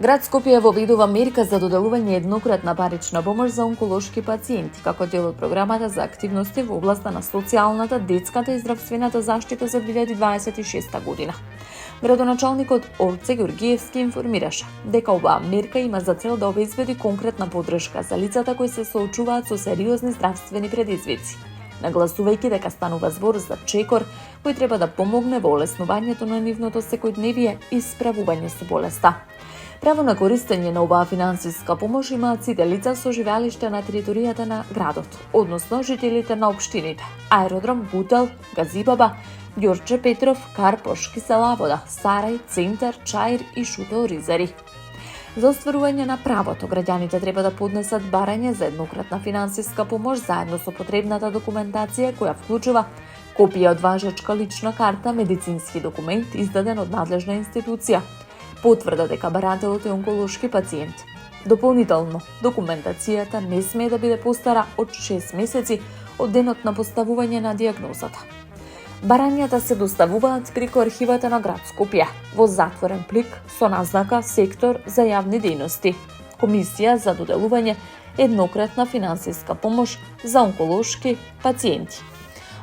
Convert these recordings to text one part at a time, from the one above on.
Град Скопје воведува мерка за доделување еднократна парична помош за онколошки пациенти, како дел од програмата за активности во областа на социјалната, детската и здравствената заштита за 2026 година. Градоначалникот Орце Георгиевски информираше дека оваа мерка има за цел да обезбеди конкретна поддршка за лицата кои се соочуваат со сериозни здравствени предизвици, нагласувајќи дека станува збор за чекор кој треба да помогне во олеснувањето на нивното секојдневие и справување со болеста. Право на користење на оваа финансиска помош имаат сите лица со живеалиште на територијата на градот, односно жителите на општините Аеродром, Бутел, Газибаба, Ѓорче Петров, Карпош, Кисела вода, Сарај, Центар, Чаир и Шутел Ризари. За остварување на правото, граѓаните треба да поднесат барање за еднократна финансиска помош заедно со потребната документација која вклучува копија од важечка лична карта, медицински документ издаден од надлежна институција, потврда дека барателот е онколошки пациент. Дополнително, документацијата не смее да биде постара од 6 месеци од денот на поставување на дијагнозата. Барањата се доставуваат преку архивата на град Скопје во затворен плик со назнака Сектор за јавни дејности, Комисија за доделување еднократна финансиска помош за онколошки пациенти.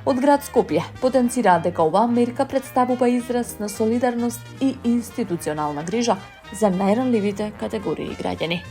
Од град Скопје потенцираат дека оваа мерка представува израз на солидарност и институционална грижа за најранливите категории граѓани.